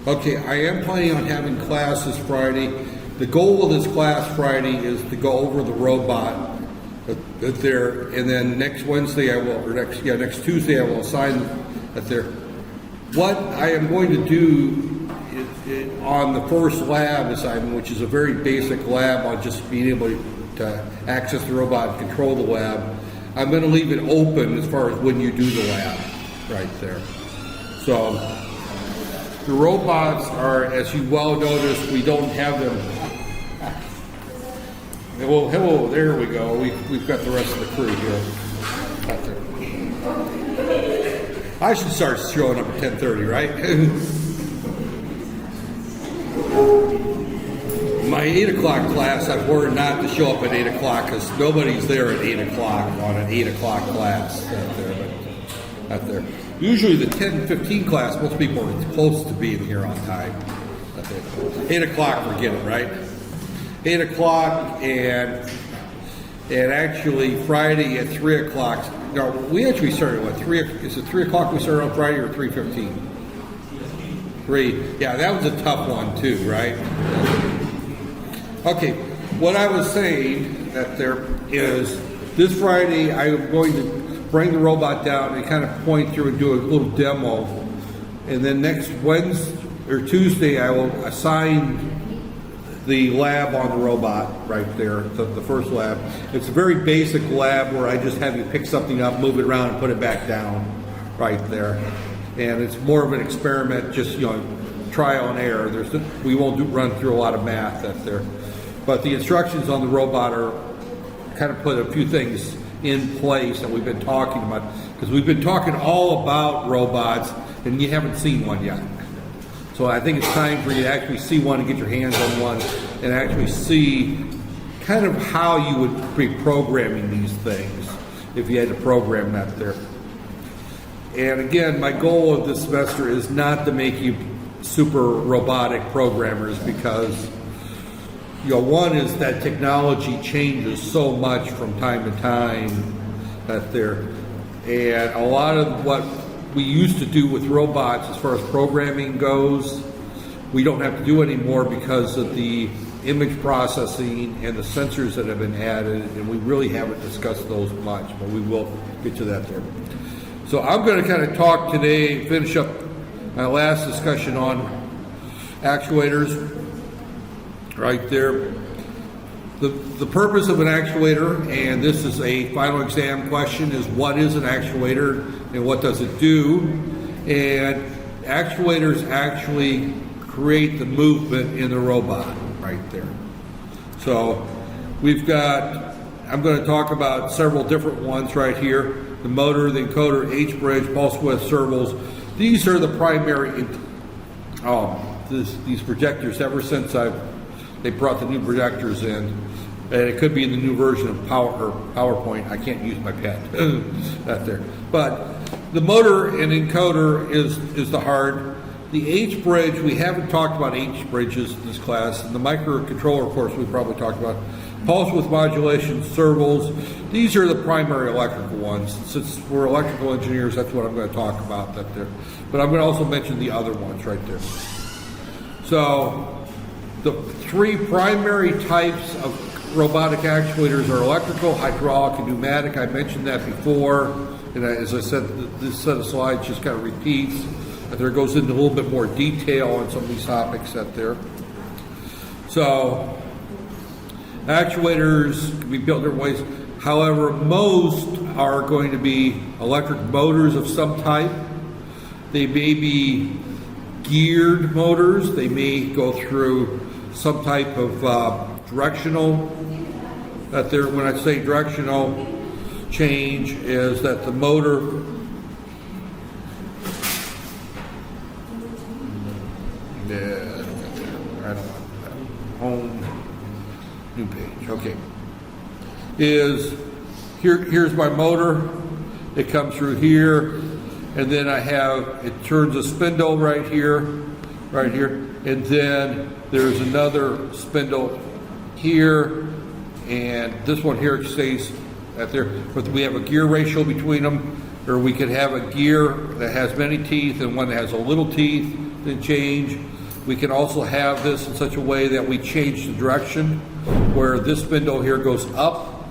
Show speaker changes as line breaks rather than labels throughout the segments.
Okay, I am planning on having class this Friday. The goal of this class Friday is to go over the robot that's there, and then next Wednesday I will, or next Tuesday I will assign that there. What I am going to do on the first lab assignment, which is a very basic lab on just being able to access the robot and control the lab, I'm going to leave it open as far as when you do the lab, right there. So the robots are, as you well noticed, we don't have them. Well, hello, there we go. We've got the rest of the crew here. I should start showing up at 10:30, right? My 8 o'clock class, I've learned not to show up at 8 o'clock because nobody's there at 8 o'clock on an 8 o'clock class out there. Usually the 10:15 class, most people are close to being here on time. 8 o'clock, forget it, right? 8 o'clock and actually Friday at 3 o'clock. No, we actually started at 3. Is it 3 o'clock we started on Friday or 3:15? 3. Yeah, that was a tough one too, right? Okay, what I was saying that there is this Friday I am going to bring the robot down and kind of point through and do a little demo, and then next Wednesday or Tuesday I will assign the lab on the robot right there, the first lab. It's a very basic lab where I just have you pick something up, move it around, and put it back down right there. And it's more of an experiment, just trial and error. We won't run through a lot of math out there. But the instructions on the robot are kind of put a few things in place that we've been talking about, because we've been talking all about robots and you haven't seen one yet. So I think it's time for you to actually see one and get your hands on one and actually see kind of how you would be programming these things if you had to program that there. And again, my goal of this semester is not to make you super robotic programmers, because one is that technology changes so much from time to time that there, and a lot of what we used to do with robots as far as programming goes, we don't have to do anymore because of the image processing and the sensors that have been added, and we really haven't discussed those much, but we will get to that there. So I'm going to kind of talk today, finish up my last discussion on actuators right there. The purpose of an actuator, and this is a final exam question, is what is an actuator and what does it do? And actuators actually create the movement in the robot right there. So I'm going to talk about several different ones right here. The motor, the encoder, H-bridge, pulse width, servos. These are the primary, these projectors, ever since they brought the new projectors in. And it could be in the new version of PowerPoint. I can't use my pen out there. But the motor and encoder is the heart. The H-bridge, we haven't talked about H-bridges in this class. And the microcontroller, of course, we probably talked about. Pulse width modulation, servos. These are the primary electrical ones. Since we're electrical engineers, that's what I'm going to talk about that there. But I'm going to also mention the other ones right there. So the three primary types of robotic actuators are electrical, hydraulic, and pneumatic. I mentioned that before, and as I said, this set of slides just kind of repeats. There goes into a little bit more detail on some of these topics out there. So actuators can be built different ways. However, most are going to be electric motors of some type. They may be geared motors. They may go through some type of directional. When I say directional change, is that the motor home new page. Okay, is here's my motor. It comes through here, and then it turns a spindle right here, and then there's another spindle here, and this one here stays at there. But we have a gear ratio between them, or we could have a gear that has many teeth and one that has a little teeth, and change. We can also have this in such a way that we change the direction, where this spindle here goes up.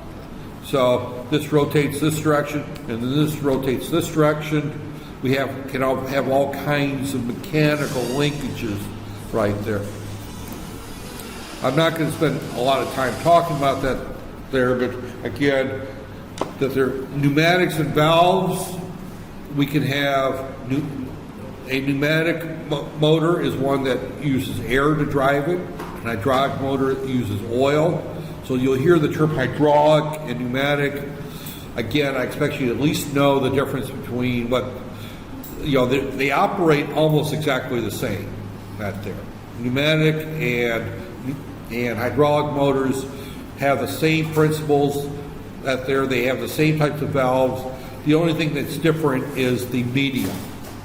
So this rotates this direction, and then this rotates this direction. We can have all kinds of mechanical linkages right there. I'm not going to spend a lot of time talking about that there, but again, that they're pneumatics and valves. We can have a pneumatic motor is one that uses air to drive it. An hydraulic motor uses oil. So you'll hear the term hydraulic and pneumatic. Again, I expect you to at least know the difference between what, they operate almost exactly the same. That there. Pneumatic and hydraulic motors have the same principles that they have the same types of valves. The only thing that's different is the medium.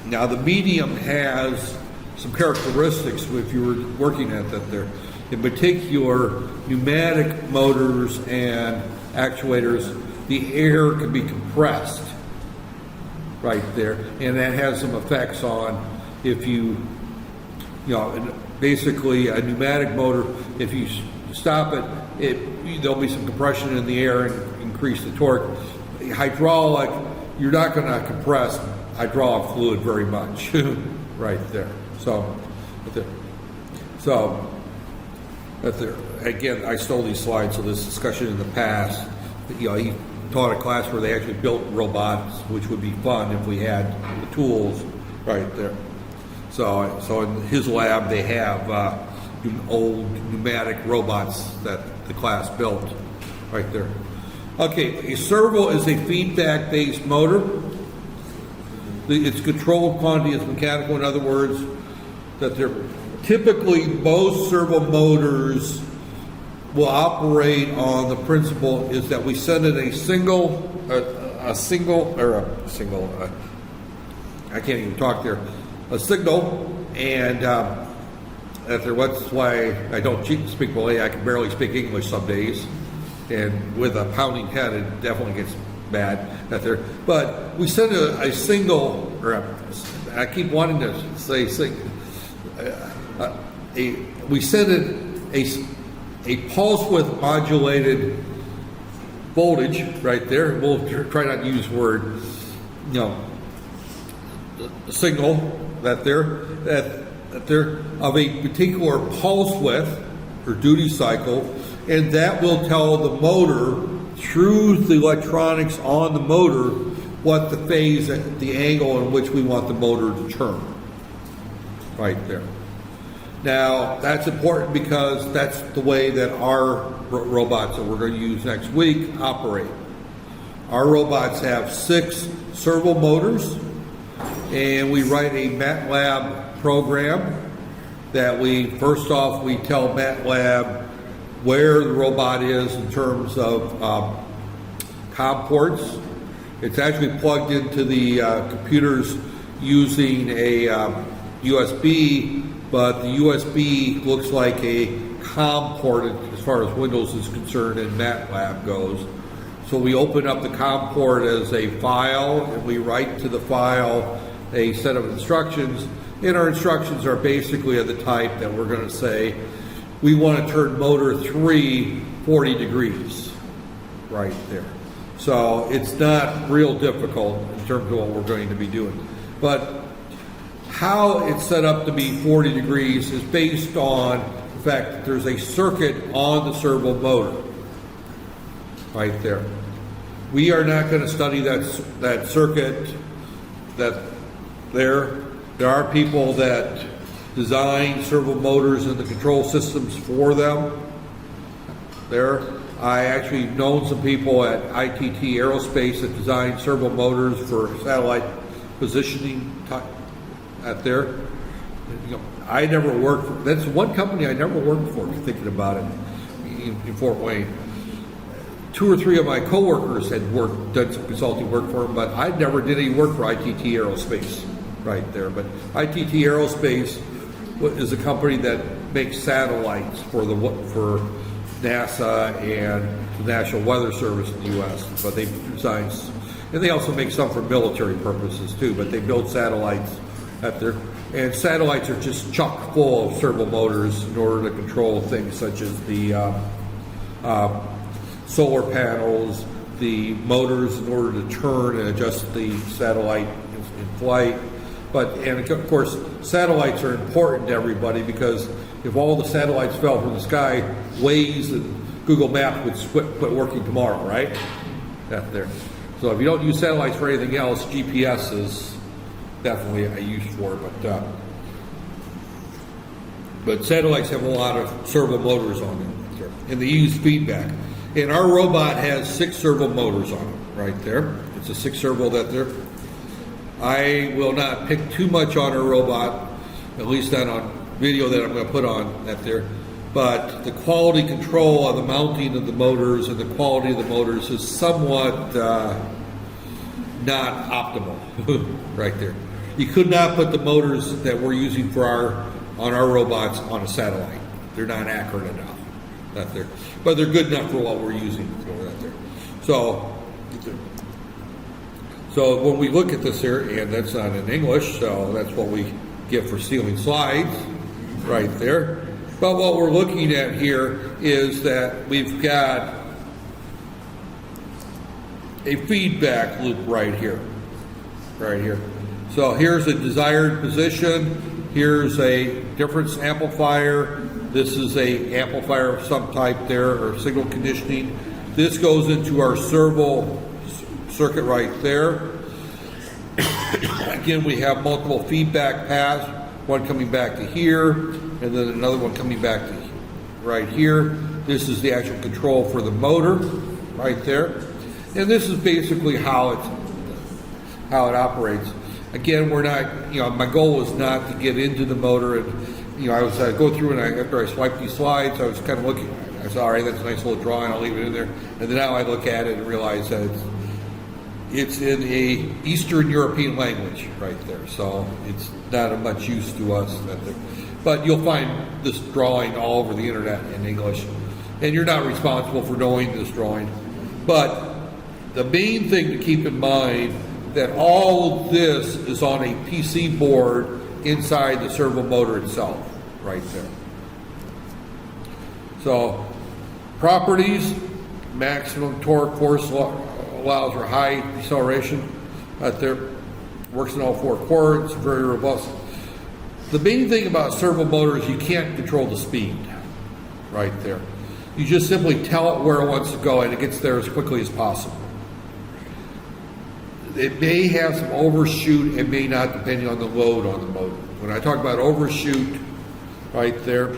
Now the medium has some characteristics if you were working at that there. In particular, pneumatic motors and actuators, the air can be compressed right there, and that has some effects on if basically a pneumatic motor, if you stop it, there'll be some compression in the air and increase the torque. Hydraulic, you're not going to compress hydraulic fluid very much right there. Again, I stole these slides of this discussion in the past. He taught a class where they actually built robots, which would be fun if we had the tools right there. So in his lab, they have old pneumatic robots that the class built right there. Okay, a servo is a feedback-based motor. Its controlled quantity is mechanical. In other words, that they're typically most servo motors will operate on the principle is that we send it a single. I can't even talk there. A signal, and that's why I don't speak Malay. I can barely speak English some days, and with a pounding head, it definitely gets bad. But we send a single, I keep wanting to say we send it a pulse width modulated voltage right there. We'll try not to use the word, signal that they're of a particular pulse width or duty cycle, and that will tell the motor through the electronics on the motor what the phase, the angle in which we want the motor to turn right there. Now that's important because that's the way that our robots that we're going to use next week operate. Our robots have 6 servo motors, and we write a MATLAB program that we tell MATLAB where the robot is in terms of COM ports. It's actually plugged into the computers using a USB, but the USB looks like a COM port as far as Windows is concerned and MATLAB goes. So we open up the COM port as a file, and we write to the file a set of instructions, and our instructions are basically of the type that we're going to say, we want to turn motor 3 40 degrees right there. So it's not real difficult in terms of what we're going to be doing. But how it's set up to be 40 degrees is based on the fact that there's a circuit on the servo motor right there. We are not going to study that circuit there are people that design servo motors and the control systems for them I actually known some people at ITT Aerospace that design servo motors for satellite positioning at there. I never worked for, that's one company I never worked for, thinking about it, in Fort Wayne. 2 or 3 of my coworkers had done some consulting work for them, but I never did any work for ITT Aerospace right there. But ITT Aerospace is a company that makes satellites for NASA and the National Weather Service in the U.S. But they design, and they also make some for military purposes too. But they build satellites Out there. And satellites are just chock full of servo motors in order to control things such as the solar panels, the motors in order to turn and adjust the satellite in flight. And of course, satellites are important to everybody because if all the satellites fell from the sky, Waze and Google Maps would quit working tomorrow, right? Out there. So if you don't use satellites for anything else, GPS is definitely a use for it. But satellites have a lot of servo motors on them, and they use feedback. And our robot has 6 servo motors on it, right there. It's a 6 servo that there. I will not pick too much on our robot, at least not on video that I'm going to put on that there. But the quality control on the mounting of the motors and the quality of the motors is somewhat not optimal, right there. You could not put the motors that we're using for on our robots on a satellite. They're not accurate enough, that there. But they're good enough for what we're using for that there. So when we look at this here, and that's not in English, so that's what we get for stealing slides, right there. But what we're looking at here is that we've got a feedback loop right here. So here's a desired position. Here's a difference amplifier. This is a amplifier of some type there, or signal conditioning. This goes into our servo circuit right there. Again, we have multiple feedback paths, one coming back to here, and then another one coming back to right here. This is the actual control for the motor right there. And this is basically how it operates. Again, we're not, my goal was not to get into the motor, and I was go through, and after I swiped these slides, I was kind of looking. I said, all right, that's a nice little drawing. I'll leave it in there. And then now I look at it and realize that it's in a Eastern European language right there, so it's not of much use to us. But you'll find this drawing all over the internet in English, and you're not responsible for knowing this drawing. But the main thing to keep in mind that all of this is on a PC board inside the servo motor itself, right there. So, properties: maximum torque force allows for high deceleration. Right there, works in all 4 quarters, very robust. The main thing about servo motor is you can't control the speed, right there. You just simply tell it where it wants to go, and it gets there as quickly as possible. It may have some overshoot, it may not, depending on the load on the motor. When I talk about overshoot, right there,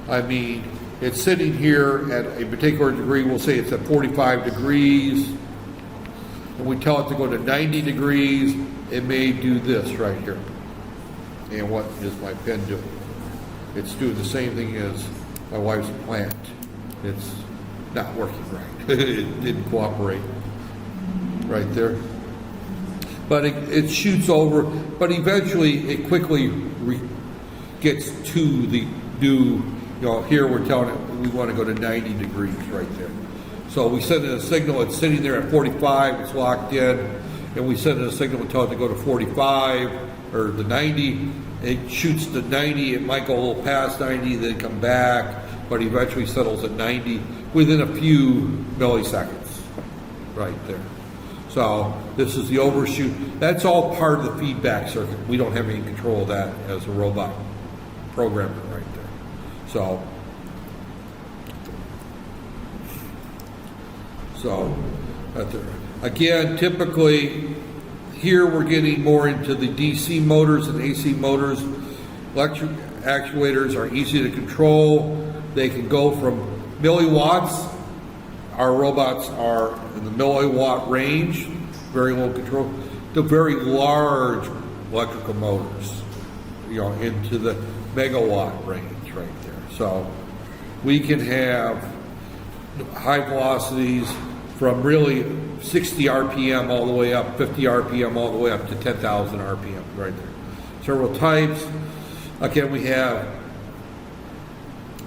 I mean it's sitting here at a particular degree. We'll say it's at 45 degrees. When we tell it to go to 90 degrees, it may do this right here. And what is my pen doing? It's doing the same thing as my wife's plant. It's not working right. It didn't cooperate right there. But it shoots over, but eventually it quickly gets to the new, here we're telling it we want to go to 90 degrees right there. So we send it a signal, it's sitting there at 45, it's locked in, and we send it a signal and tell it to go to 45 or the 90. It shoots to 90, it might go a little past 90, then come back, but eventually settles at 90 within a few milliseconds right there. So this is the overshoot. That's all part of the feedback circuit. We don't have any control of that as a robot programmer right there. So right there. Again, typically here we're getting more into the DC motors and AC motors. Electric actuators are easy to control. They can go from milliwatts. Our robots are in the milliwatt range, very low control, to very large electrical motors, into the megawatt range right there. So we can have high velocities from really 60 RPM all the way up, 50 RPM all the way up to 10,000 RPM right there. Several types. Again, we have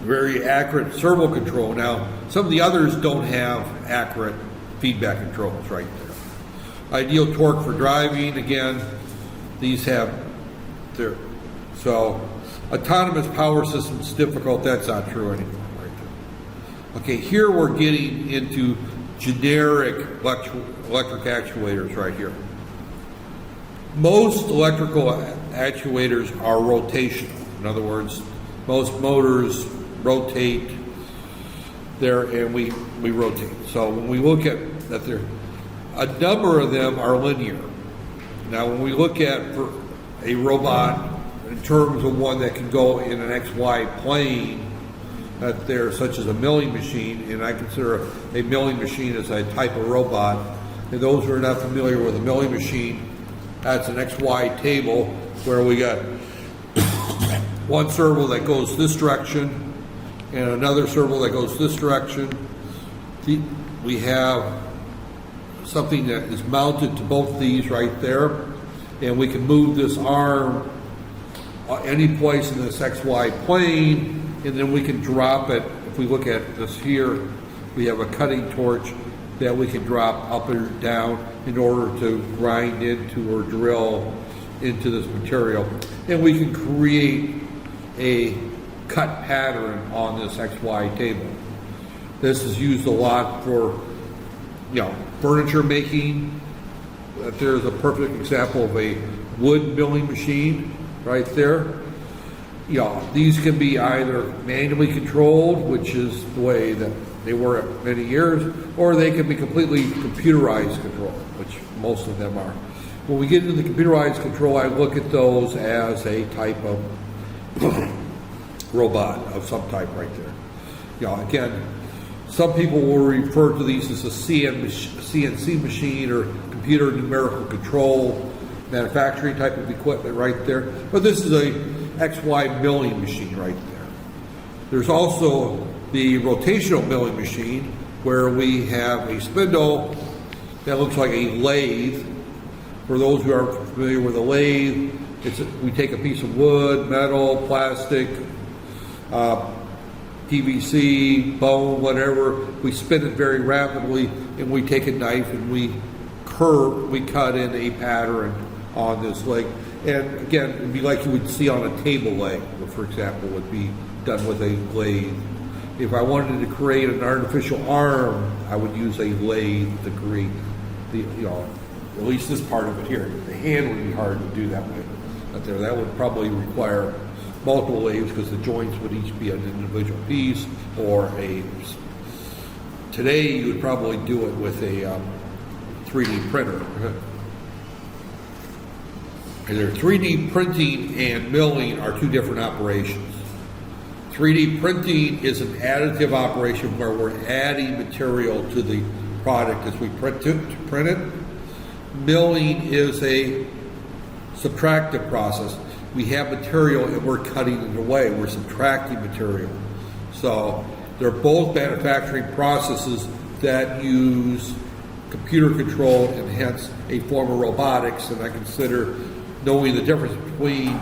very accurate servo control. Now, some of the others don't have accurate feedback controls right there. Ideal torque for driving. Again, these have there. So autonomous power systems difficult, that's not true anymore. Right there. Okay, here we're getting into generic electric actuators right here. Most electrical actuators are rotational. In other words, most motors rotate there and we rotate. So when we look at that, there, a number of them are linear. Now when we look at for a robot in terms of one that can go in an XY plane, that there, such as a milling machine, and I consider a milling machine as a type of robot. And those who are not familiar with a milling machine, that's an XY table where we got one servo that goes this direction and another servo that goes this direction. We have something that is mounted to both these right there, and we can move this arm any place in this XY plane, and then we can drop it. If we look at this here, we have a cutting torch that we can drop up or down in order to grind into or drill into this material. And we can create a cut pattern on this XY table. This is used a lot for, furniture making. There's a perfect example of a wood milling machine right there. These can be either manually controlled, which is the way that they were at many years, or they can be completely computerized control, which most of them are. When we get into the computerized control, I look at those as a type of robot of some type right there. Again, some people will refer to these as a CNC machine or computer numerical control manufacturing type of equipment right there. But this is a XY milling machine right there. There's also the rotational milling machine where we have a spindle that looks like a lathe. For those who are familiar with a lathe, we take a piece of wood, metal, plastic, PVC, bone, whatever, we spin it very rapidly, and we take a knife and we cut in a pattern on this leg. And again, it would be like you would see on a table leg, for example, would be done with a lathe. If I wanted to create an artificial arm, I would use a lathe to create at least this part of it here. The hand would be hard to do that with. But that would probably require multiple lathes because the joints would each be an individual piece, or today you would probably do it with a 3D printer. And 3D printing and milling are two different operations. 3D printing is an additive operation where we're adding material to the product as we print it. Milling is a subtractive process. We have material and we're cutting it away. We're subtracting material. So they're both manufacturing processes that use computer control and hence a form of robotics. And I consider knowing the difference between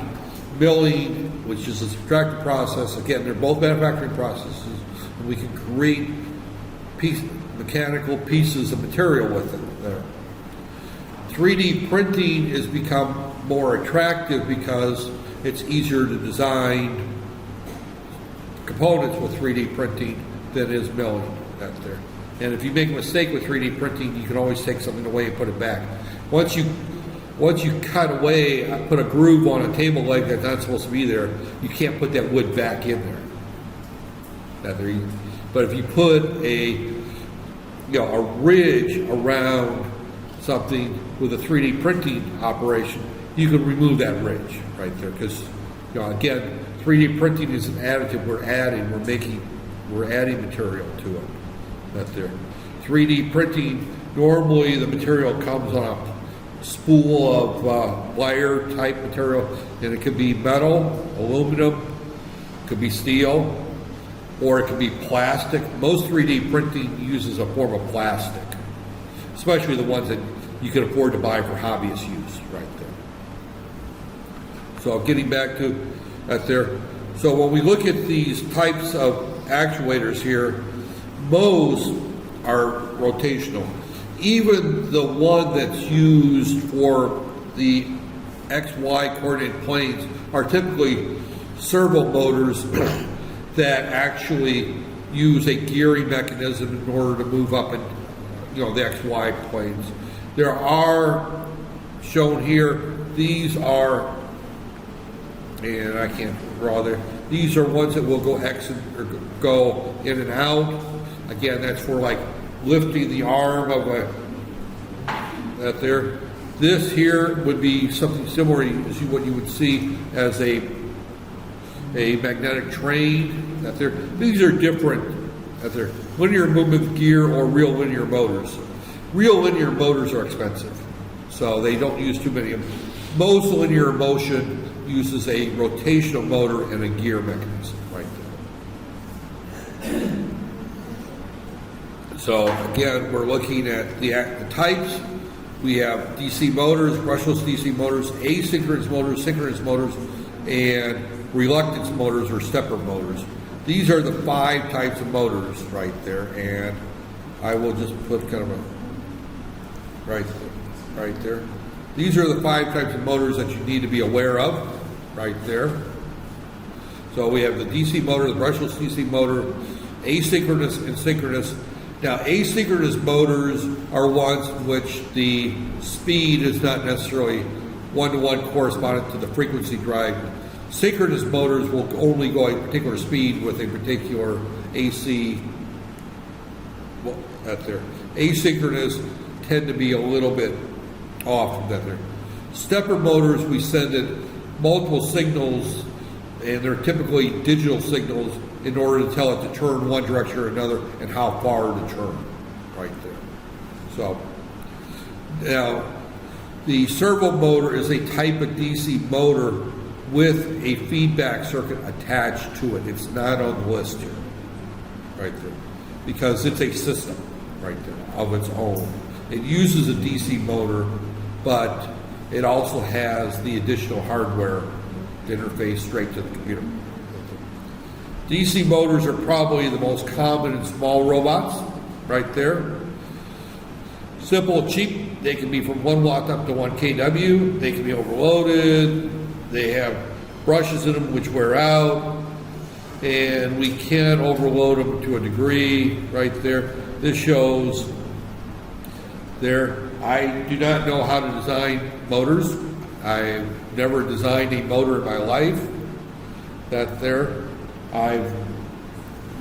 milling, which is a subtractive process. Again, they're both manufacturing processes, and we can create mechanical pieces of material with it there. 3D printing has become more attractive because it's easier to design components with 3D printing than is milling out there. And if you make a mistake with 3D printing, you can always take something away and put it back. Once you cut away, put a groove on a table leg that's not supposed to be there, you can't put that wood back in there. But if you put a ridge around something with a 3D printing operation, you can remove that ridge right there because, again, 3D printing is an additive. We're adding material to it. Right there. 3D printing, normally the material comes on a spool of wire type material, and it could be metal, aluminum, could be steel, or it could be plastic. Most 3D printing uses a form of plastic, especially the ones that you can afford to buy for hobbyist use right there. So getting back to that there. So when we look at these types of actuators here, most are rotational. Even the one that's used for the XY coordinated planes are typically servo motors that actually use a gearing mechanism in order to move up in, the XY planes. There are, shown here, these are, and I can't draw there, these are ones that will go or go in and out. Again, that's for like lifting the arm of that there. This here would be something similar to what you would see as a magnetic train. That there. These are different. That there. Linear movement gear or real linear motors. Real linear motors are expensive, so they don't use too many of them. Most linear motion uses a rotational motor and a gear mechanism right there. So again, we're looking at the types. We have DC motors, brushless DC motors, asynchronous motors, synchronous motors, and reluctance motors or stepper motors. These are the 5 types of motors right there, and I will just put kind of a right there. These are the 5 types of motors that you need to be aware of right there. So we have the DC motor, the brushless DC motor, asynchronous and synchronous. Now, asynchronous motors are ones in which the speed is not necessarily one-to-one correspondent to the frequency drive. Synchronous motors will only go at a particular speed with a particular AC. Well, that there. Asynchronous tend to be a little bit off from that there. Stepper motors, we send it multiple signals, and they're typically digital signals in order to tell it to turn one direction or another and how far to turn right there. So now the servo motor is a type of DC motor with a feedback circuit attached to it. It's not on the list here right there because it's a system right there of its own. It uses a DC motor, but it also has the additional hardware to interface straight to the computer. DC motors are probably the most common in small robots, right there. Simple, cheap, they can be from 1 watt up to 1 kW. They can be overloaded. They have brushes in them which wear out, and we can overload them to a degree, right there. This shows there. I do not know how to design motors. I've never designed a motor in my life. That there. I've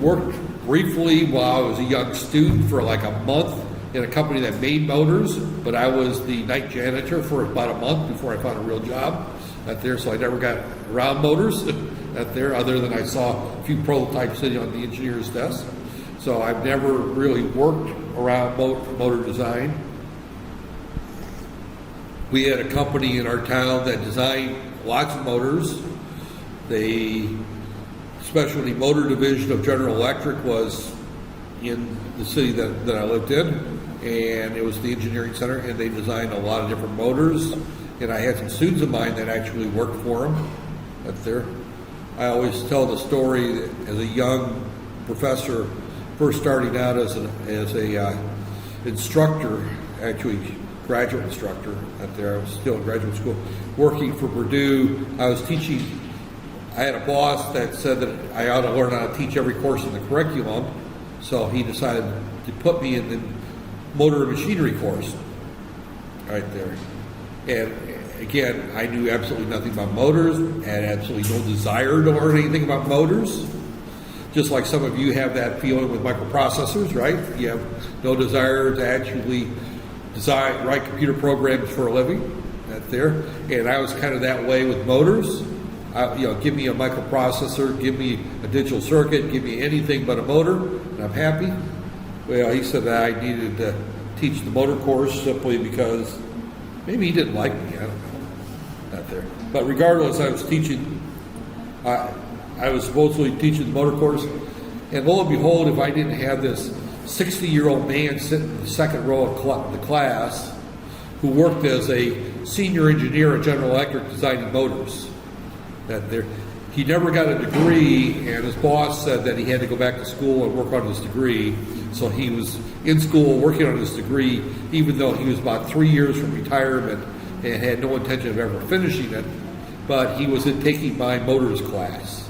worked briefly while I was a young student for like a month in a company that made motors, but I was the night janitor for about a month before I found a real job out there, so I never got around motors out there, other than I saw a few prototypes sitting on the engineer's desk. So I've never really worked around motor design. We had a company in our town that designed lots of motors. The specialty motor division of General Electric was in the city that I lived in, and it was the engineering center, and they designed a lot of different motors. And I had some students of mine that actually worked for them up there. I always tell the story that as a young professor, first starting out as a instructor, actually graduate instructor up there. I was still in graduate school, working for Purdue. I was teaching. I had a boss that said that I ought to learn how to teach every course in the curriculum, so he decided to put me in the motor and machinery course right there. And again, I knew absolutely nothing about motors, had absolutely no desire to learn anything about motors. Just like some of you have that feeling with microprocessors, right? You have no desire to actually write computer programs for a living, right there. And I was kind of that way with motors. Give me a microprocessor, give me a digital circuit, give me anything but a motor, and I'm happy. Well, he said that I needed to teach the motor course simply because maybe he didn't like me. I don't know. Not there. But regardless, I was teaching. I was supposedly teaching the motor course, and lo and behold, if I didn't have this 60-year-old man sitting in the second row of the class who worked as a senior engineer at General Electric designing motors. He never got a degree, and his boss said that he had to go back to school and work on his degree. So he was in school working on his degree, even though he was about 3 years from retirement and had no intention of ever finishing it, but he was taking my motors class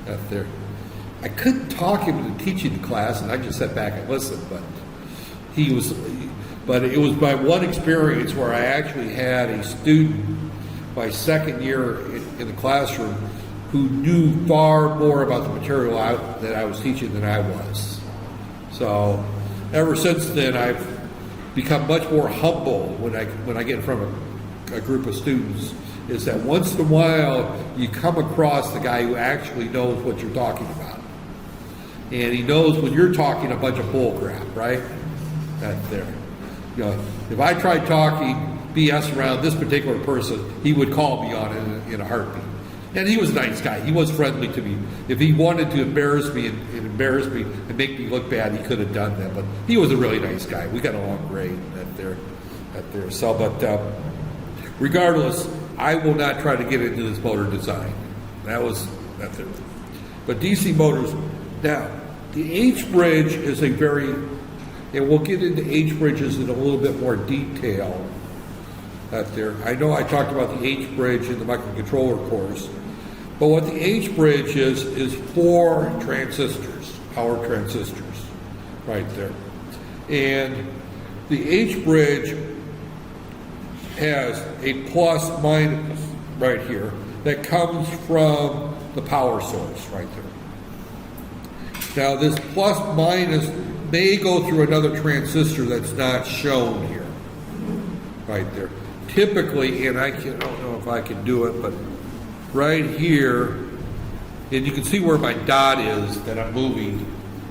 up there. I couldn't talk him into teaching the class, and I just sat back and listened, but it was my one experience where I actually had a student, my second year in the classroom, who knew far more about the material that I was teaching than I was. So ever since then, I've become much more humble when I get in front of a group of students, is that once in a while you come across the guy who actually knows what you're talking about. And he knows when you're talking a bunch of bull crap, right? That's there. You know, if I tried talking BS around this particular person, he would call me on it in a heartbeat. And he was a nice guy. He was friendly to me. If he wanted to embarrass me and make me look bad, he could have done that. But he was a really nice guy. We got along great at there. So, but regardless, I will not try to get into this motor design. That's it. But DC motors. Now, the H-bridge is a very, and we'll get into H-bridges in a little bit more detail out there. I know I talked about the H-bridge in the microcontroller course, but what the H-bridge is 4 transistors, power transistors, right there. And the H-bridge has a plus minus right here that comes from the power source right there. Now this plus minus may go through another transistor that's not shown here, right there. Typically, and I don't know if I can do it, but right here, and you can see where my dot is that I'm moving,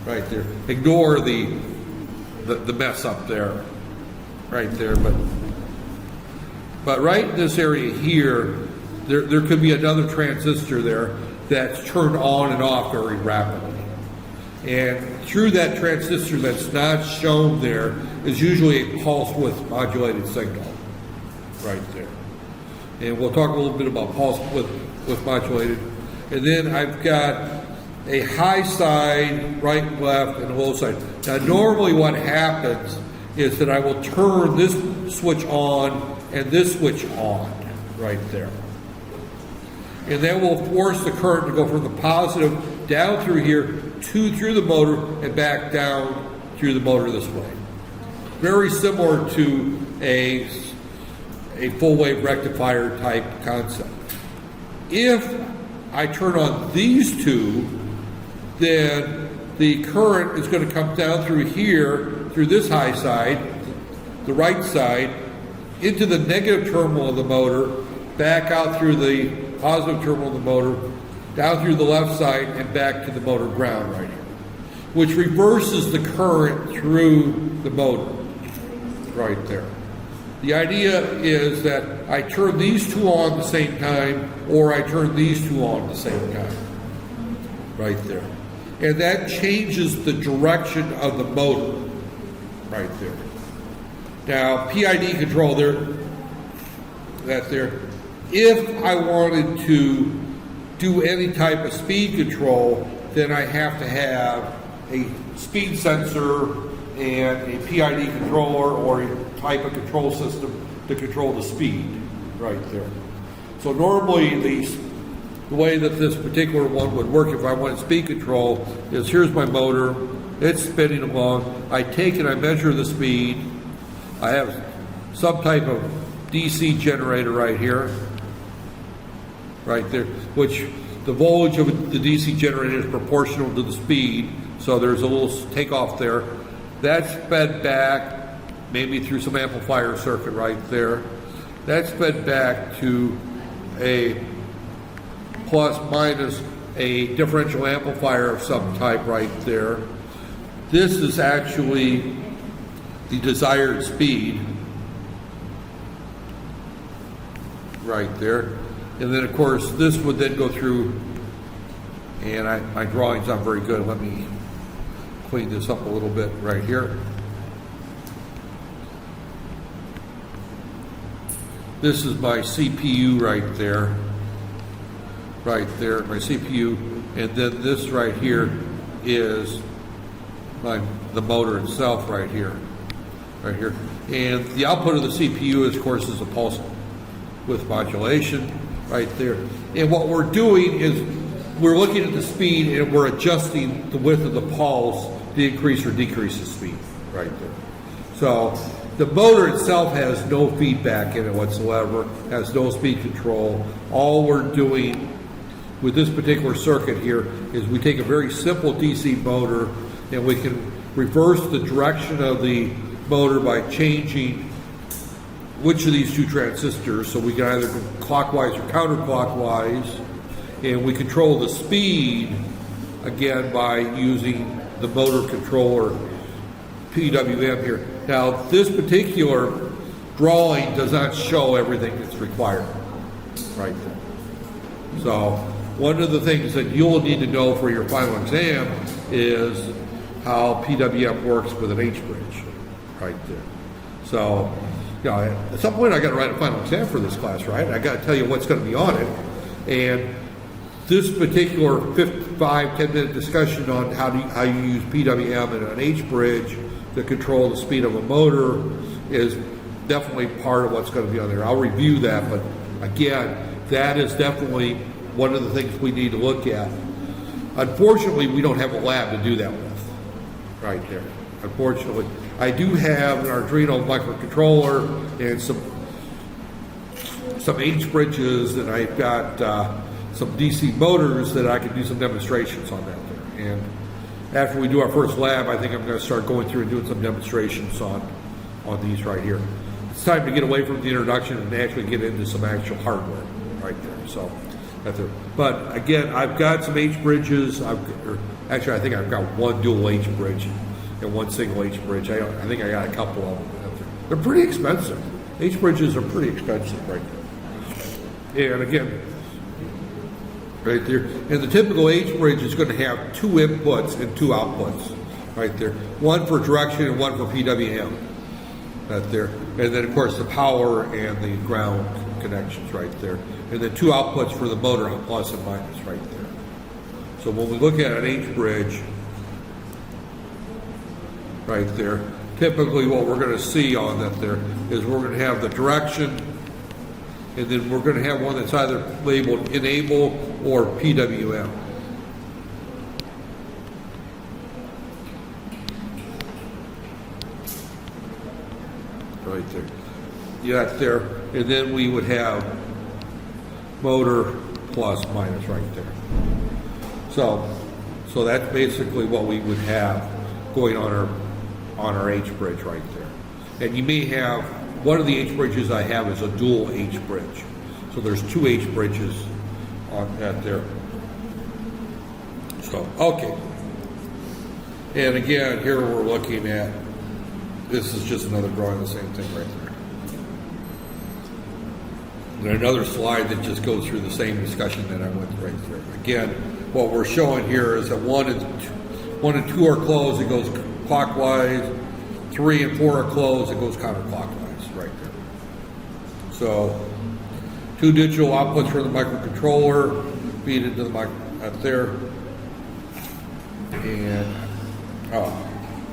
right there. Ignore the mess up there, right there. But right in this area here, there could be another transistor there that's turned on and off very rapidly. And through that transistor that's not shown there is usually a pulse width modulated signal right there. And we'll talk a little bit about pulse width modulated. And then I've got a high side, right, left, and a low side. Now normally what happens is that I will turn this switch on and this switch on right there. And that will force the current to go from the positive down through here through the motor and back down through the motor this way. Very similar to a full wave rectifier type concept. If I turn on these two, then the current is going to come down through here, through this high side, the right side, into the negative terminal of the motor, back out through the positive terminal of the motor, down through the left side, and back to the motor ground right here, which reverses the current through the motor right there. The idea is that I turn these two on at the same time, or I turn these two on at the same time, right there. And that changes the direction of the motor right there. Now, PID control if I wanted to do any type of speed control, then I have to have a speed sensor and a PID controller or a type of control system to control the speed right there. So normally the way that this particular one would work if I wanted speed control is here's my motor, it's spinning along, I take and I measure the speed, I have some type of DC generator right here, right there, which the voltage of the DC generator is proportional to the speed, so there's a little takeoff there. That's fed back, maybe through some amplifier circuit right there. That's fed back to a plus minus a differential amplifier of some type right there. This is actually the desired speed right there. And then, of course, this would then go through, and my drawing's not very good. Let me clean this up a little bit right here. This is my CPU right there, my CPU. And then this right here is the motor itself right here. And the output of the CPU, of course, is a pulse with modulation right there. And what we're doing is we're looking at the speed and we're adjusting the width of the pulse to increase or decrease the speed right there. So the motor itself has no feedback in it whatsoever, has no speed control. All we're doing with this particular circuit here is we take a very simple DC motor and we can reverse the direction of the motor by changing which of these two transistors, so we can either go clockwise or counterclockwise, and we control the speed again by using the motor controller PWM here. Now this particular drawing does not show everything that's required right there. So one of the things that you'll need to know for your final exam is how PWM works with an H-bridge right there. So, you know, at some point I got to write a final exam for this class, right? I got to tell you what's going to be on it. And this particular 5-10 minute discussion on how you use PWM and an H-bridge to control the speed of a motor is definitely part of what's going to be on there. I'll review that, but again, that is definitely one of the things we need to look at. Unfortunately, we don't have a lab to do that with right there. Unfortunately, I do have an Arduino microcontroller and some H bridges, and I've got some DC motors that I can do some demonstrations on that there. And after we do our first lab, I think I'm going to start going through and doing some demonstrations on these right here. It's time to get away from the introduction and actually get into some actual hardware right there. So that's there. But again, I've got some H bridges. Actually, I think I've got one dual H bridge and one single H bridge. I think I got a couple of them. They're pretty expensive. H bridges are pretty expensive right there. And again, right there. And the typical H bridge is going to have 2 inputs and 2 outputs right there. One for direction and one for PWM right there. And then of course the power and the ground connections right there. And then 2 outputs for the motor, plus and minus right there. So when we look at an H bridge right there, typically what we're going to see on that there is we're going to have the direction, and then we're going to have one that's either labeled enable or PWM. Right there. Yeah, that's there. And then we would have motor plus minus right there. So that's basically what we would have going on our H bridge right there. And you may have, one of the H bridges I have is a dual H bridge. So there's 2 H bridges on that there. So, okay. And again, here we're looking at, this is just another drawing of the same thing right there. And another slide that just goes through the same discussion that I went right there. Again, what we're showing here is that 1 and 2 are closed, it goes clockwise. 3 and 4 are closed, it goes counterclockwise right there. So 2 digital outputs for the microcontroller, feed into the mic out there, and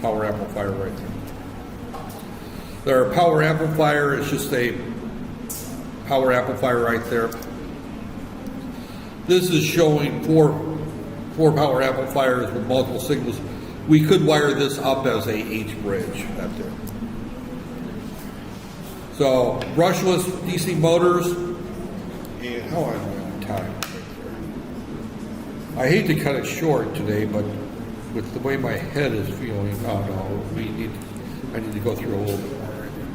power amplifier right there. Their power amplifier is just a power amplifier right there. This is showing four power amplifiers with multiple signals. We could wire this up as a H bridge out there. So brushless DC motors, and how am I on time right there? I hate to cut it short today, but with the way my head is feeling, I need to go through a little bit more right here.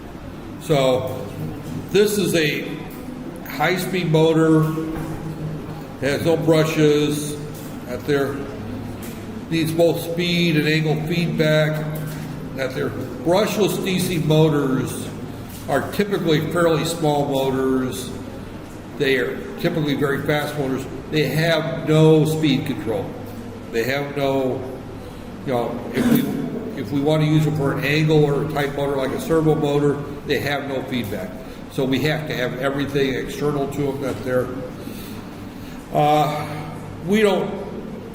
So this is a high-speed motor. It has no brushes out there. Needs both speed and angle feedback. Out there. Brushless DC motors are typically fairly small motors. They are typically very fast motors. They have no speed control. They have no, if we want to use them for an angle or a type motor like a servo motor, they have no feedback. So we have to have everything external to them out there.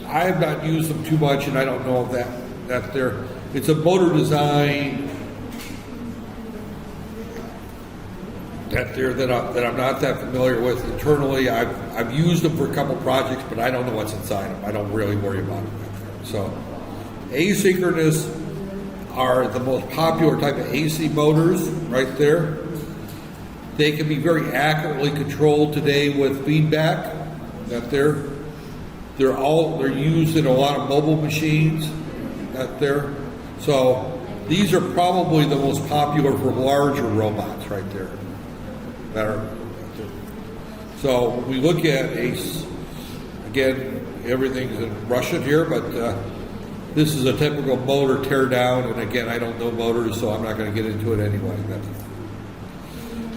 I have not used them too much, and I don't know if that there. It's a motor design that I'm not that familiar with internally. I've used them for a couple projects, but I don't know what's inside them. I don't really worry about them. So asynchronous are the most popular type of AC motors right there. They can be very accurately controlled today with feedback. They're used in a lot of mobile machines. So these are probably the most popular for larger robots right there. So we look at again, everything's in Russian here, but this is a typical motor tear down, and again, I don't know motors, so I'm not going to get into it anyway.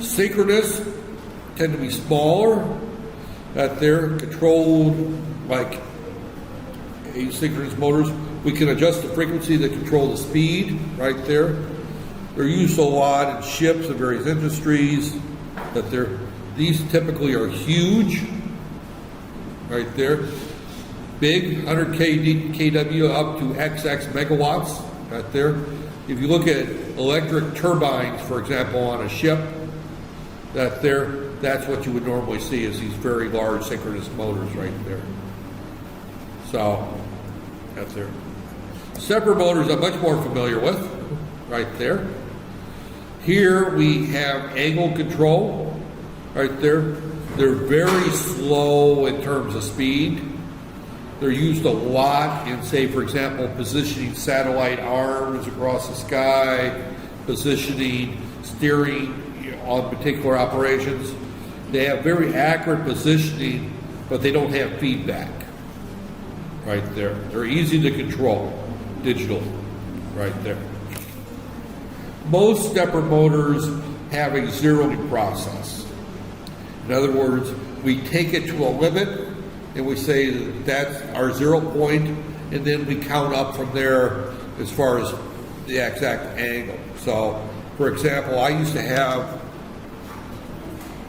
Synchronous tend to be smaller, they're controlled like asynchronous motors. We can adjust the frequency to control the speed right there. They're used a lot in ships and various industries. These typically are huge, right there. Big, 100 kW up to XX megawatts, right there. If you look at electric turbines, for example, on a ship, that's what you would normally see, is these very large synchronous motors right there. So, that's there. Stepper motors I'm much more familiar with, right there. Here we have angle control, right there. They're very slow in terms of speed. They're used a lot in, say, for example, positioning satellite arms across the sky, positioning, steering on particular operations. They have very accurate positioning, but they don't have feedback, right there. They're easy to control digitally, right there. Most stepper motors have a zeroing process. In other words, we take it to a limit and we say that's our 0 point, and then we count up from there as far as the exact angle. So, for example, I used to have,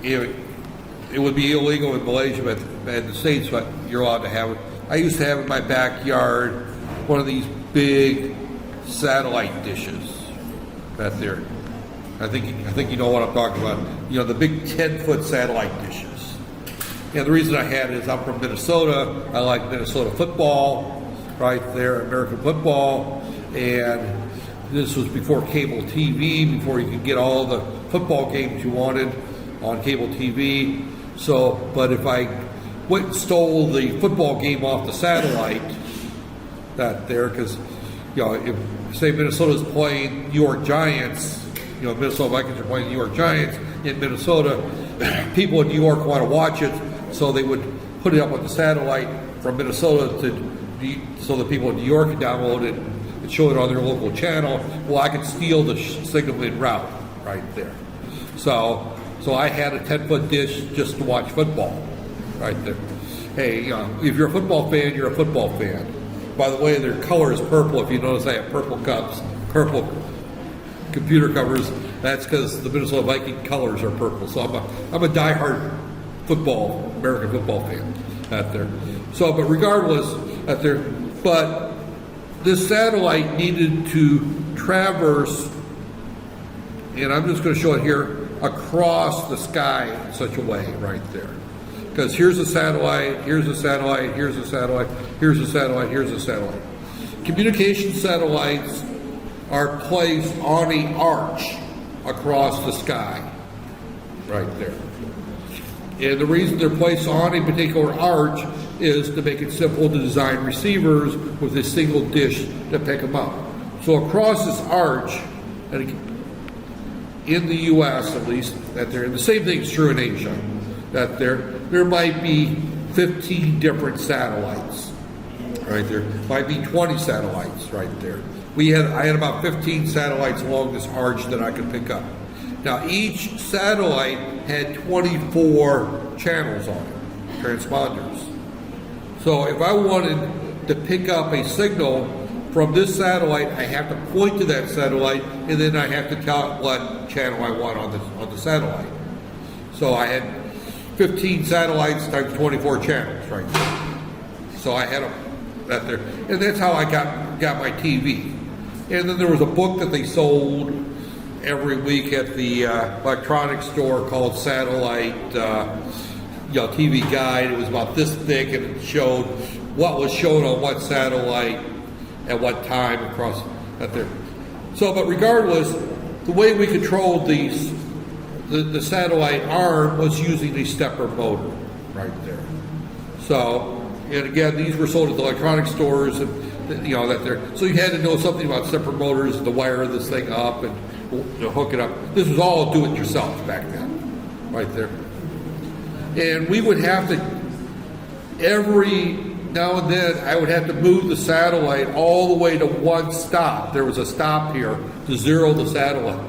it would be illegal in Malaysia, but in the States, but you're allowed to have it. I used to have in my backyard one of these big satellite dishes. That there. I think you know what I'm talking about. You know, the big 10-foot satellite dishes. And the reason I had it is I'm from Minnesota. I like Minnesota football, right there, American football. And this was before cable TV, before you could get all the football games you wanted on cable TV. So, but if I went and stole the football game off the satellite, because, you know, if, say, Minnesota's playing New York Giants, you know, Minnesota Vikings are playing New York Giants in Minnesota, people in New York want to watch it, so they would put it up on the satellite from Minnesota so that people in New York can download it and show it on their local channel. Well, I could steal the signal en route right there. So I had a 10-foot dish just to watch football right there. Hey, you know, if you're a football fan, you're a football fan. By the way, their color is purple. If you notice, I have purple cups, purple computer covers. That's because the Minnesota Viking colors are purple. So I'm a diehard American football fan out there. So, but regardless, but this satellite needed to traverse, and I'm just going to show it here, across the sky in such a way right there. Because here's a satellite, here's a satellite, here's a satellite, here's a satellite, here's a satellite. Communication satellites are placed on an arch across the sky, right there. And the reason they're placed on a particular arch is to make it simple to design receivers with a single dish to pick them up. So across this arch, and in the U.S. at least, and the same thing is true in Asia, that there might be 15 different satellites, right there. Might be 20 satellites right there. I had about 15 satellites along this arch that I could pick up. Now each satellite had 24 channels on it, transponders. So if I wanted to pick up a signal from this satellite, I have to point to that satellite, and then I have to tell it what channel I want on the satellite. So I had 15 satellites times 24 channels right there. So I had that there. And that's how I got my TV. And then there was a book that they sold every week at the electronics store called Satellite TV Guide. It was about this thick, and it showed what was shown on what satellite at what time across out there. So, but regardless, the way we controlled these, the satellite arm was using the stepper motor right there. So, and again, these were sold at the electronics stores, and that there. So you had to know something about stepper motors, to wire this thing up and hook it up. This was all do it yourself back then, right there. And we would have to, every now and then, I would have to move the satellite all the way to one stop. There was a stop here to zero the satellite,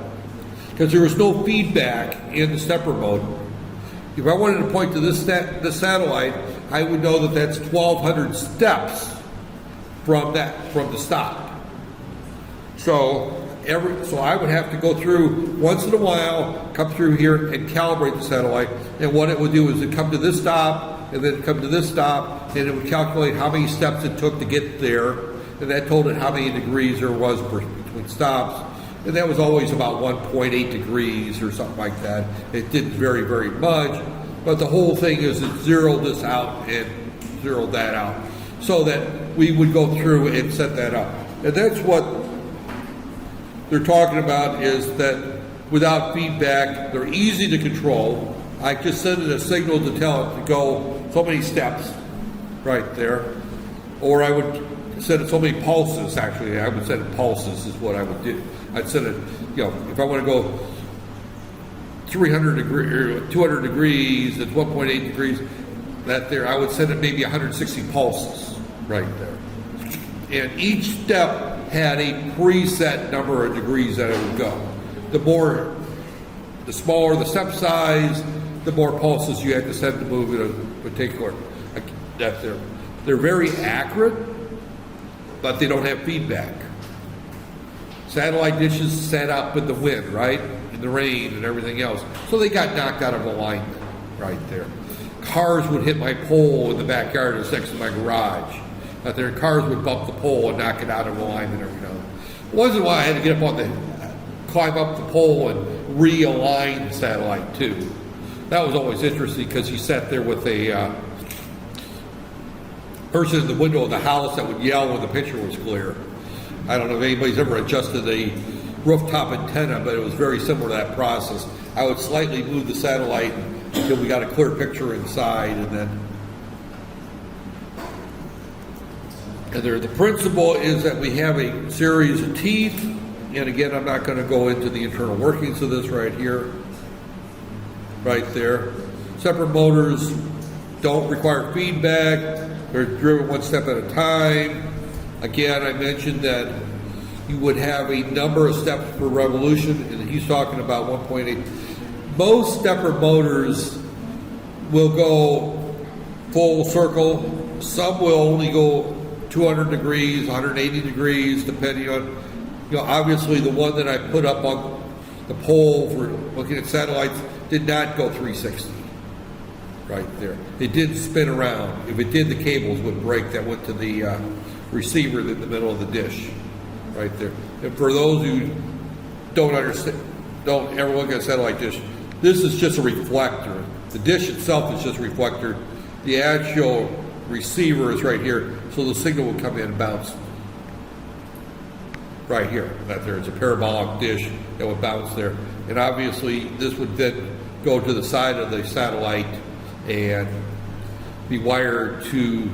because there was no feedback in the stepper motor. If I wanted to point to this satellite, I would know that that's 1,200 steps from the stop. So I would have to go through once in a while, come through here and calibrate the satellite. And what it would do is it come to this stop, and then come to this stop, and it would calculate how many steps it took to get there, and that told it how many degrees there was between stops. And that was always about 1.8 degrees or something like that. It didn't vary very much, but the whole thing is it zeroed this out and zeroed that out, so that we would go through and set that up. And that's what they're talking about, is that without feedback, they're easy to control. I just send it a signal to tell it to go so many steps right there. Or I would send it so many pulses, actually. I would send it pulses is what I would do. I'd send it, if I want to go 300 degrees or 200 degrees, it's 1.8 degrees, that there, I would send it maybe 160 pulses right there. And each step had a preset number of degrees that it would go. The smaller the step size, the more pulses you had to send to move in a particular depth there. They're very accurate, but they don't have feedback. Satellite dishes set up in the wind, right? In the rain and everything else. So they got knocked out of alignment right there. Cars would hit my pole in the backyard that's next to my garage. Out there, cars would bump the pole and knock it out of alignment every now and then. Once in a while, I had to get climb up the pole and realign the satellite too. That was always interesting, because he sat there with a person in the window of the house that would yell when the picture was clear. I don't know if anybody's ever adjusted a rooftop antenna, but it was very similar to that process. I would slightly move the satellite until we got a clear picture inside, and then the principle is that we have a series of teeth, and again, I'm not going to go into the internal workings of this right here, right there. Separate motors don't require feedback. They're driven one step at a time. Again, I mentioned that you would have a number of steps per revolution, and he's talking about 1.8. Most stepper motors will go full circle. Some will only go 200 degrees, 180 degrees, depending on, obviously the one that I put up on the pole for looking at satellites did not go 360 right there. It didn't spin around. If it did, the cables would break that went to the receiver in the middle of the dish right there. And for those who don't understand, don't ever look at a satellite dish, this is just a reflector. The dish itself is just a reflector. The actual receiver is right here, so the signal will come in and bounce right here. That there is a parabolic dish that would bounce there, and obviously this would then go to the side of the satellite and be wired to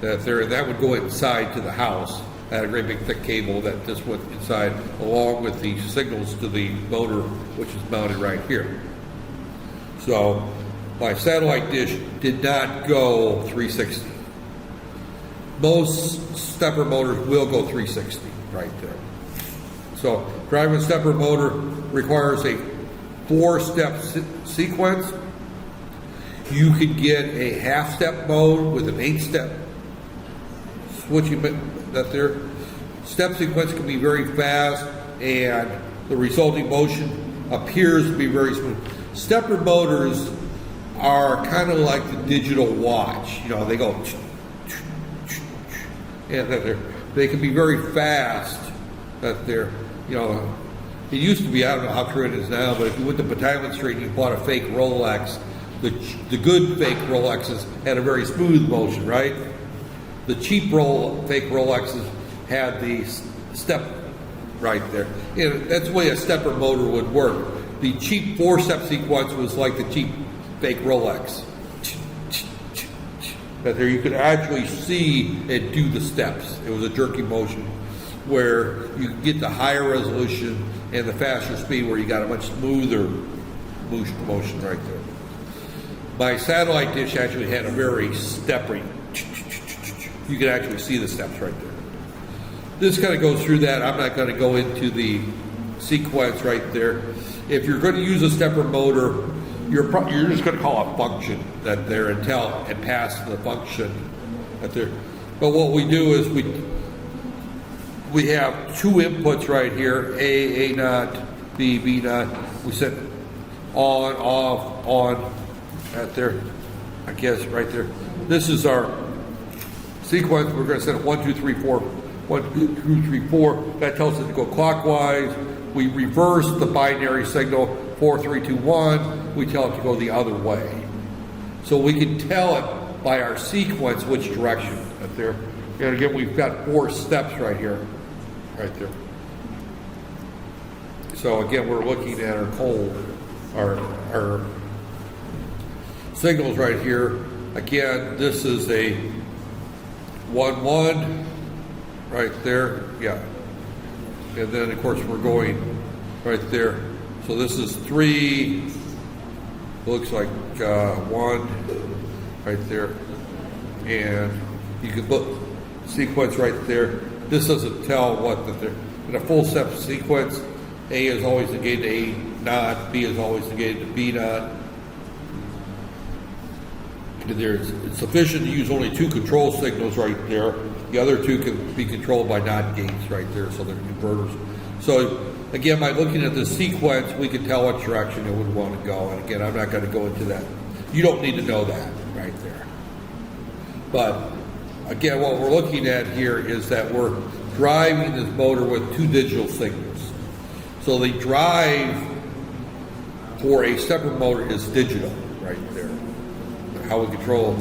that there. That would go inside to the house. I had a great big thick cable that just went inside, along with the signals to the motor, which is mounted right here. So my satellite dish did not go 360. Most stepper motors will go 360 right there. So driving a stepper motor requires a 4-step sequence. You could get a half-step mode with an 8-step switching that there. Step sequence can be very fast, and the resulting motion appears to be very smooth. Stepper motors are kind of like the digital watch. They go, and they can be very fast. That they're, It used to be, I don't know how true it is now, but if you went to Battalion Street and you bought a fake Rolex, the good fake Rolexes had a very smooth motion, right? The cheap fake Rolexes had the step right there. And that's the way a stepper motor would work. The cheap 4-step sequence was like the cheap fake Rolex. That there you could actually see it do the steps. It was a jerky motion where you could get the higher resolution and the faster speed where you got a much smoother motion right there. My satellite dish actually had a very steppy, you could actually see the steps right there. This kind of goes through that. I'm not going to go into the sequence right there. If you're going to use a stepper motor, you're just going to call a function that there until it passes the function that there. But what we do is we have 2 inputs right here, A naught, B naught. We set on, off, on, right there, I guess right there. This is our sequence. We're going to set it 1, 2, 3, 4, 1, 2, 3, 4. That tells it to go clockwise. We reverse the binary signal, 4, 3, 2, 1. We tell it to go the other way. So we can tell it by our sequence which direction right there. And again, we've got 4 steps right here, right there. So again, we're looking at our signals right here. Again, this is a 1, 1 right there, yeah. And then of course we're going right there. So this is 3, looks like 1 right there. And you can look sequence right there. This doesn't tell what that they're in a full step sequence. A is always negated to A naught, B is always negated to B naught. It's sufficient to use only 2 control signals right there. The other 2 can be controlled by NOT gates right there, so they're converters. So again, by looking at the sequence, we can tell what direction it would want to go. And again, I'm not going to go into that. You don't need to know that right there. But again, what we're looking at here is that we're driving this motor with 2 digital signals. So the drive for a stepper motor is digital right there. How we control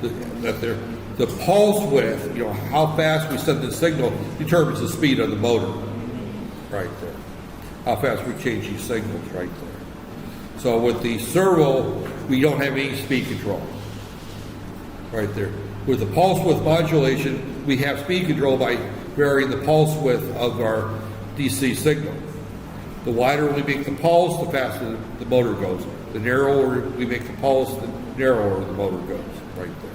that there. The pulse width, how fast we send the signal determines the speed of the motor right there. How fast we change these signals right there. So with the servo, we don't have any speed control right there. With the pulse width modulation, we have speed control by varying the pulse width of our DC signal. The wider we make the pulse, the faster the motor goes. The narrower we make the pulse, the narrower the motor goes, right there.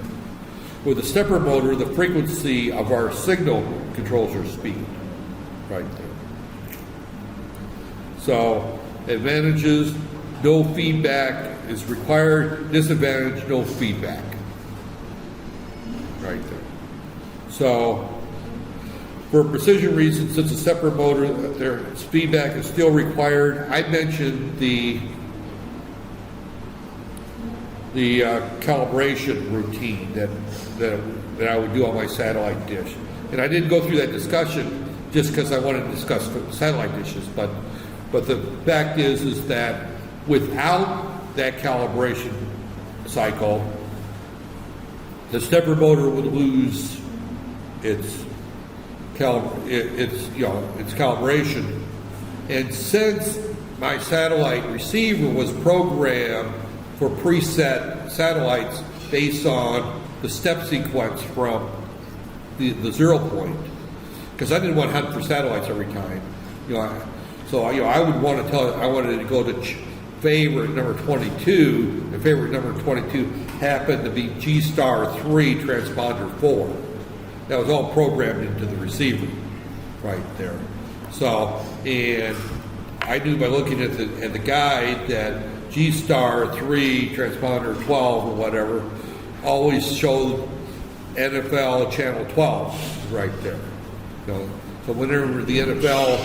With the stepper motor, the frequency of our signal controls our speed, right there. So, advantages, no feedback is required. Disadvantage, no feedback, right there. So, for precision reasons, since a stepper motor, their feedback is still required. I mentioned the calibration routine that I would do on my satellite dish. And I didn't go through that discussion just because I wanted to discuss satellite dishes, but the fact is that without that calibration cycle, the stepper motor would lose its calibration. And since my satellite receiver was programmed for preset satellites based on the step sequence from the 0 point, because I didn't want to hunt for satellites every time. I would want to tell it, I wanted to go to favorite number 22, and favorite number 22 happened to be G*3 transponder 4. That was all programmed into the receiver right there. So, and I knew by looking at the guide that G*3 transponder 12 or whatever always showed NFL channel 12 right there. So whenever the NFL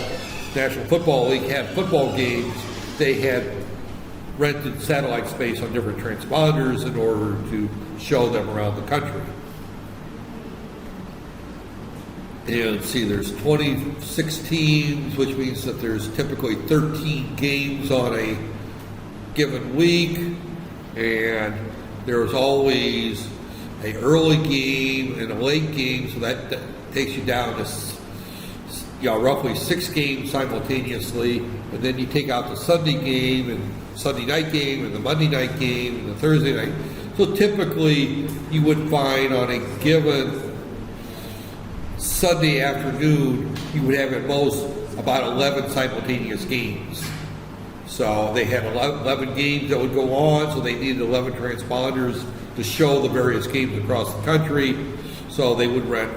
National Football League had football games, they had rented satellite space on different transponders in order to show them around the country. And see, there's 26 teams, which means that there's typically 13 games on a given week, and there's always an early game and a late game, so that takes you down to roughly 6 games simultaneously, and then you take out the Sunday game and Sunday night game and the Monday night game and the Thursday night. So typically you would find on a given Sunday afternoon, you would have at most about 11 simultaneous games. So they had 11 games that would go on, so they needed 11 transponders to show the various games across the country. So they would rent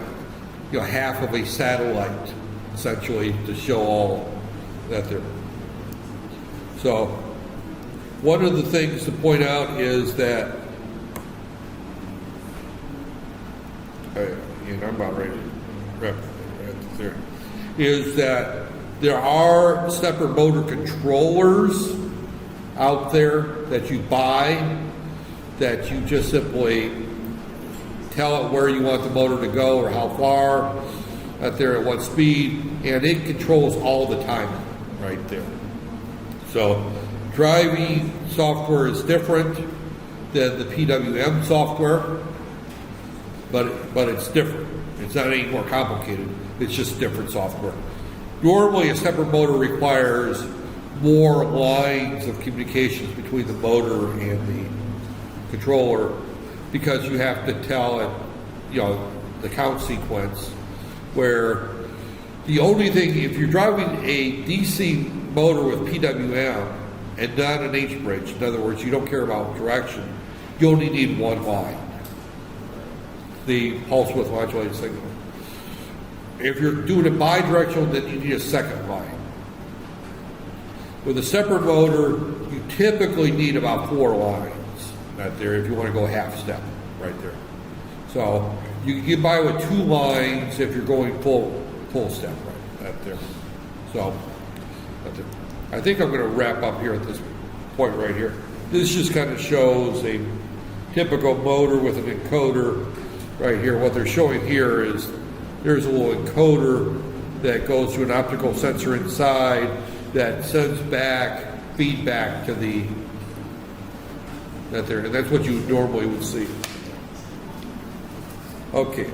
half of a satellite, essentially, to show all that there. So one of the things to point out is that, I'm about ready to wrap right there, is that there are stepper motor controllers out there that you buy, that you just simply tell it where you want the motor to go or how far, out there at what speed, and it controls all the time right there. So driving software is different than the PWM software, but it's different. It's not any more complicated. It's just different software. Normally, a stepper motor requires more lines of communications between the motor and the controller, because you have to tell it, the count sequence, where the only thing, if you're driving a DC motor with PWM and not an H-bridge, in other words, you don't care about direction, you only need one line, the pulse width modulated signal. If you're doing it bidirectional, then you need a second line. With a separate motor, you typically need about 4 lines right there if you want to go half step right there. So you can get by with 2 lines if you're going full step right there. So I think I'm going to wrap up here at this point right here. This just kind of shows a typical motor with an encoder right here. What they're showing here is there's a little encoder that goes to an optical sensor inside that sends back feedback to that there, and that's what you normally would see. Okay,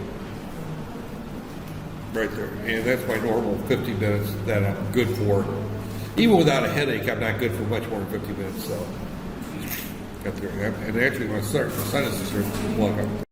right there, and that's my normal 50 minutes that I'm good for. Even without a headache, I'm not good for much more than 50 minutes. So, got there, and actually my sinuses are plug up.